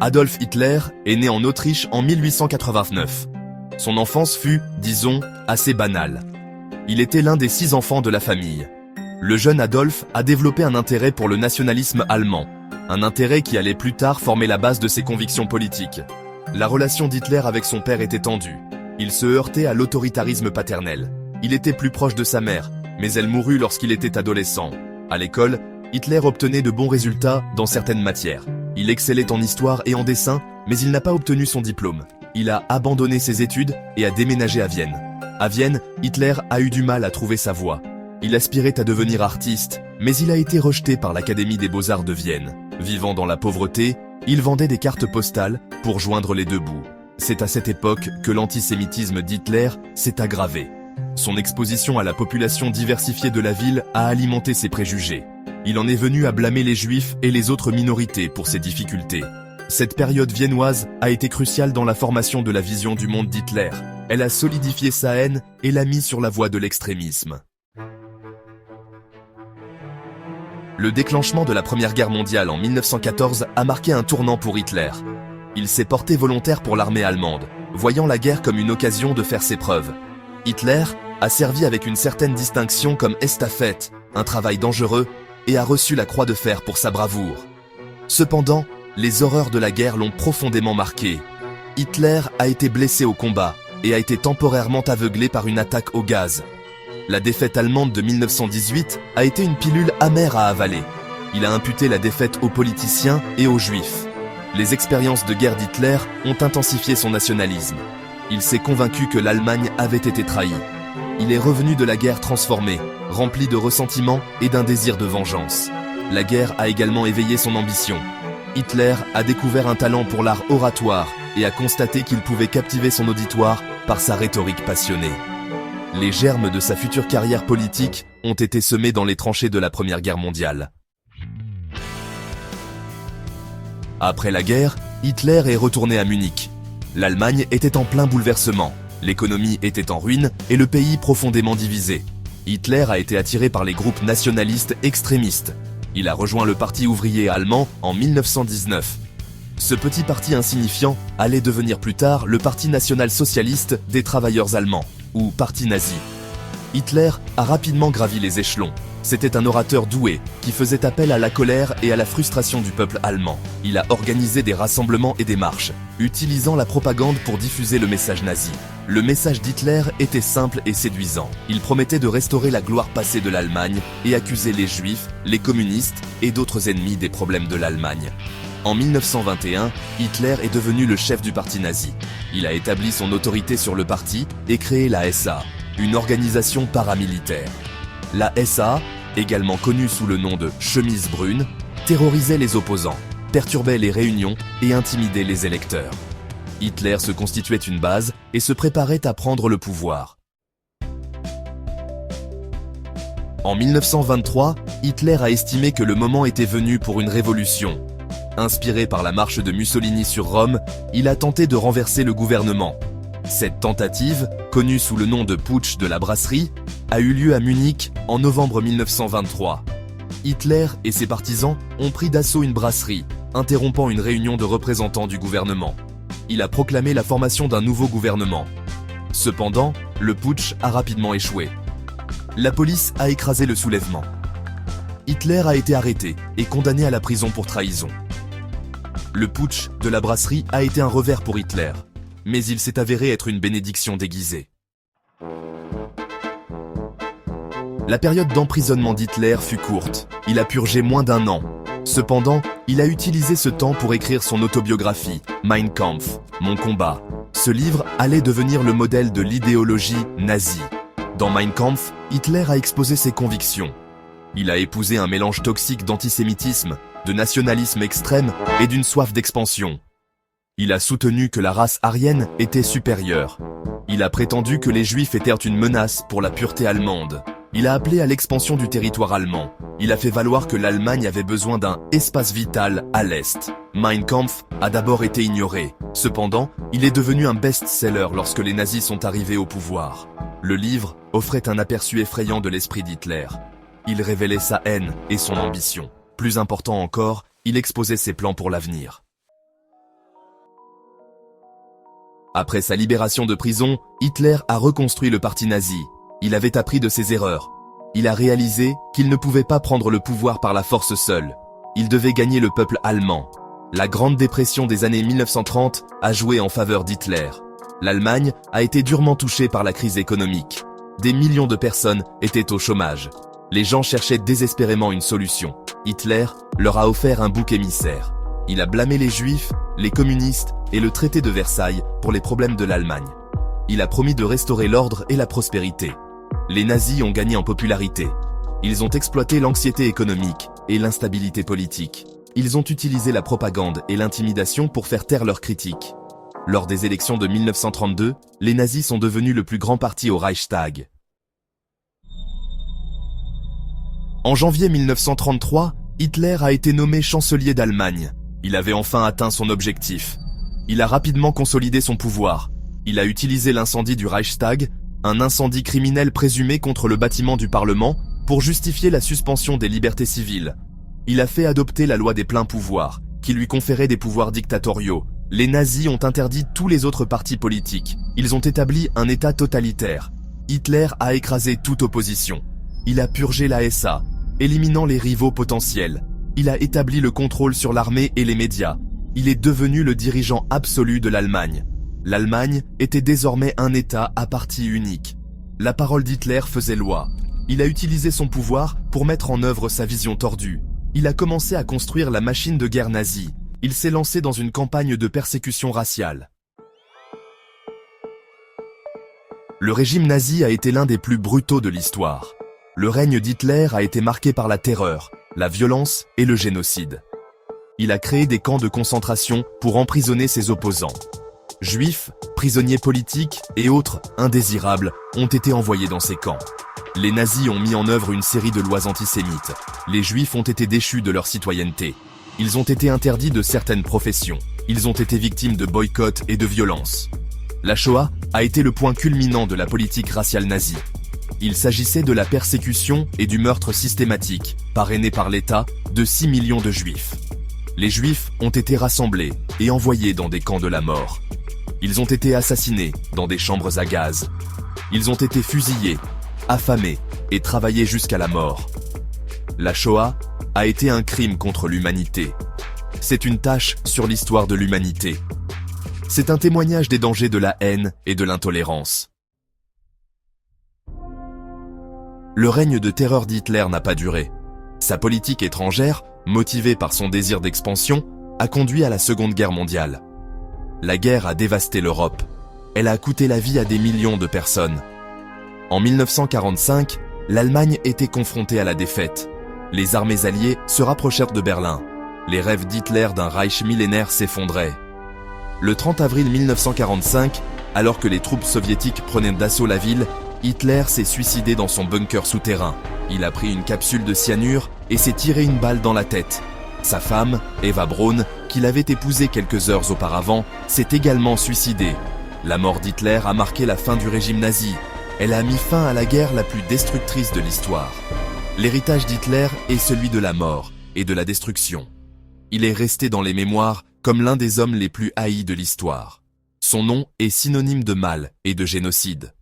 Adolf Hitler est né en Autriche en 1889. Son enfance fut, disons, assez banale. Il était l'un des 6 enfants de la famille. Le jeune Adolf a développé un intérêt pour le nationalisme allemand, un intérêt qui allait plus tard former la base de ses convictions politiques. La relation d'Hitler avec son père était tendue. Il se heurtait à l'autoritarisme paternel. Il était plus proche de sa mère, mais elle mourut lorsqu'il était adolescent. À l'école, Hitler obtenait de bons résultats dans certaines matières. Il excellait en histoire et en dessin, mais il n'a pas obtenu son diplôme. Il a abandonné ses études et a déménagé à Vienne. À Vienne, Hitler a eu du mal à trouver sa voie. Il aspirait à devenir artiste, mais il a été rejeté par l'Académie des Beaux-Arts de Vienne. Vivant dans la pauvreté, il vendait des cartes postales pour joindre les deux bouts. C'est à cette époque que l'antisémitisme d'Hitler s'est aggravé. Son exposition à la population diversifiée de la ville a alimenté ses préjugés. Il en est venu à blâmer les Juifs et les autres minorités pour ses difficultés. Cette période viennoise a été cruciale dans la formation de la vision du monde d'Hitler. Elle a solidifié sa haine et l'a mis sur la voie de l'extrémisme. Le déclenchement de la Première Guerre mondiale en 1914 a marqué un tournant pour Hitler. Il s'est porté volontaire pour l'armée allemande, voyant la guerre comme une occasion de faire ses preuves. Hitler a servi avec une certaine distinction comme estafette, un travail dangereux, et a reçu la Croix de Fer pour sa bravoure. Cependant, les horreurs de la guerre l'ont profondément marqué. Hitler a été blessé au combat et a été temporairement aveuglé par une attaque au gaz. La défaite allemande de 1918 a été une pilule amère à avaler. Il a imputé la défaite aux politiciens et aux juifs. Les expériences de guerre d'Hitler ont intensifié son nationalisme. Il s'est convaincu que l'Allemagne avait été trahie. Il est revenu de la guerre transformé, rempli de ressentiment et d'un désir de vengeance. La guerre a également éveillé son ambition. Hitler a découvert un talent pour l'art oratoire et a constaté qu'il pouvait captiver son auditoire par sa rhétorique passionnée. Les germes de sa future carrière politique ont été semés dans les tranchées de la Première Guerre mondiale. Après la guerre, Hitler est retourné à Munich. L'Allemagne était en plein bouleversement, l'économie était en ruine et le pays profondément divisé. Hitler a été attiré par les groupes nationalistes extrémistes. Il a rejoint le Parti ouvrier allemand en 1919. Ce petit parti insignifiant allait devenir plus tard le Parti national-socialiste des travailleurs allemands, ou Parti nazi. Hitler a rapidement gravi les échelons. C'était un orateur doué qui faisait appel à la colère et à la frustration du peuple allemand. Il a organisé des rassemblements et des marches, utilisant la propagande pour diffuser le message nazi. Le message d'Hitler était simple et séduisant. Il promettait de restaurer la gloire passée de l'Allemagne et accuser les Juifs, les communistes et d'autres ennemis des problèmes de l'Allemagne. En 1921, Hitler est devenu le chef du parti nazi. Il a établi son autorité sur le parti et créé la SA, une organisation paramilitaire. La SA, également connue sous le nom de chemise brune, terrorisait les opposants, perturbait les réunions et intimidait les électeurs. Hitler se constituait une base et se préparait à prendre le pouvoir. En 1923, Hitler a estimé que le moment était venu pour une révolution. Inspiré par la marche de Mussolini sur Rome, il a tenté de renverser le gouvernement. Cette tentative, connue sous le nom de putsch de la brasserie, a eu lieu à Munich en novembre 1923. Hitler et ses partisans ont pris d'assaut une brasserie, interrompant une réunion de représentants du gouvernement. Il a proclamé la formation d'un nouveau gouvernement. Cependant, le putsch a rapidement échoué. La police a écrasé le soulèvement. Hitler a été arrêté et condamné à la prison pour trahison. Le putsch de la brasserie a été un revers pour Hitler, mais il s'est avéré être une bénédiction déguisée. La période d'emprisonnement d'Hitler fut courte. Il a purgé moins d'1 an. Cependant, il a utilisé ce temps pour écrire son autobiographie, Mein Kampf, Mon combat. Ce livre allait devenir le modèle de l'idéologie nazie. Dans Mein Kampf, Hitler a exposé ses convictions. Il a épousé un mélange toxique d'antisémitisme, de nationalisme extrême et d'une soif d'expansion. Il a soutenu que la race aryenne était supérieure. Il a prétendu que les Juifs étaient une menace pour la pureté allemande. Il a appelé à l'expansion du territoire allemand. Il a fait valoir que l'Allemagne avait besoin d'un espace vital à l'Est. Mein Kampf a d'abord été ignoré. Cependant, il est devenu un best-seller lorsque les nazis sont arrivés au pouvoir. Le livre offrait un aperçu effrayant de l'esprit d'Hitler. Il révélait sa haine et son ambition. Plus important encore, il exposait ses plans pour l'avenir. Après sa libération de prison, Hitler a reconstruit le parti nazi. Il avait appris de ses erreurs. Il a réalisé qu'il ne pouvait pas prendre le pouvoir par la force seule. Il devait gagner le peuple allemand. La Grande Dépression des années 1930 a joué en faveur d'Hitler. L'Allemagne a été durement touchée par la crise économique. Des millions de personnes étaient au chômage. Les gens cherchaient désespérément une solution. Hitler leur a offert un bouc émissaire. Il a blâmé les Juifs, les communistes et le traité de Versailles pour les problèmes de l'Allemagne. Il a promis de restaurer l'ordre et la prospérité. Les nazis ont gagné en popularité. Ils ont exploité l'anxiété économique et l'instabilité politique. Ils ont utilisé la propagande et l'intimidation pour faire taire leurs critiques. Lors des élections de 1932, les nazis sont devenus le plus grand parti au Reichstag. En janvier 1933, Hitler a été nommé chancelier d'Allemagne. Il avait enfin atteint son objectif. Il a rapidement consolidé son pouvoir. Il a utilisé l'incendie du Reichstag, un incendie criminel présumé contre le bâtiment du Parlement, pour justifier la suspension des libertés civiles. Il a fait adopter la loi des pleins pouvoirs, qui lui conférait des pouvoirs dictatoriaux. Les nazis ont interdit tous les autres partis politiques. Ils ont établi un État totalitaire. Hitler a écrasé toute opposition. Il a purgé la SA, éliminant les rivaux potentiels. Il a établi le contrôle sur l'armée et les médias. Il est devenu le dirigeant absolu de l'Allemagne. L'Allemagne était désormais un État à parti unique. La parole d'Hitler faisait loi. Il a utilisé son pouvoir pour mettre en œuvre sa vision tordue. Il a commencé à construire la machine de guerre nazie. Il s'est lancé dans une campagne de persécution raciale. Le régime nazi a été l'un des plus brutaux de l'histoire. Le règne d'Hitler a été marqué par la terreur, la violence et le génocide. Il a créé des camps de concentration pour emprisonner ses opposants. Juifs, prisonniers politiques et autres indésirables ont été envoyés dans ces camps. Les nazis ont mis en œuvre une série de lois antisémites. Les Juifs ont été déchus de leur citoyenneté. Ils ont été interdits de certaines professions. Ils ont été victimes de boycotts et de violences. La Shoah a été le point culminant de la politique raciale nazie. Il s'agissait de la persécution et du meurtre systématique, parrainé par l'État, de 6 millions de Juifs. Les Juifs ont été rassemblés et envoyés dans des camps de la mort. Ils ont été assassinés dans des chambres à gaz. Ils ont été fusillés, affamés et travaillés jusqu'à la mort. La Shoah a été un crime contre l'humanité. C'est une tache sur l'histoire de l'humanité. C'est un témoignage des dangers de la haine et de l'intolérance. Le règne de terreur d'Hitler n'a pas duré. Sa politique étrangère, motivée par son désir d'expansion, a conduit à la Seconde Guerre mondiale. La guerre a dévasté l'Europe. Elle a coûté la vie à des millions de personnes. En 1945, l'Allemagne était confrontée à la défaite. Les armées alliées se rapprochèrent de Berlin. Les rêves d'Hitler d'un Reich millénaire s'effondraient. Le 30 avril 1945, alors que les troupes soviétiques prenaient d'assaut la ville, Hitler s'est suicidé dans son bunker souterrain. Il a pris une capsule de cyanure et s'est tiré une balle dans la tête. Sa femme, Eva Braun, qu'il avait épousée quelques heures auparavant, s'est également suicidée. La mort d'Hitler a marqué la fin du régime nazi. Elle a mis fin à la guerre la plus destructrice de l'histoire. L'héritage d'Hitler est celui de la mort et de la destruction. Il est resté dans les mémoires comme l'un des hommes les plus haïs de l'histoire. Son nom est synonyme de mal et de génocide.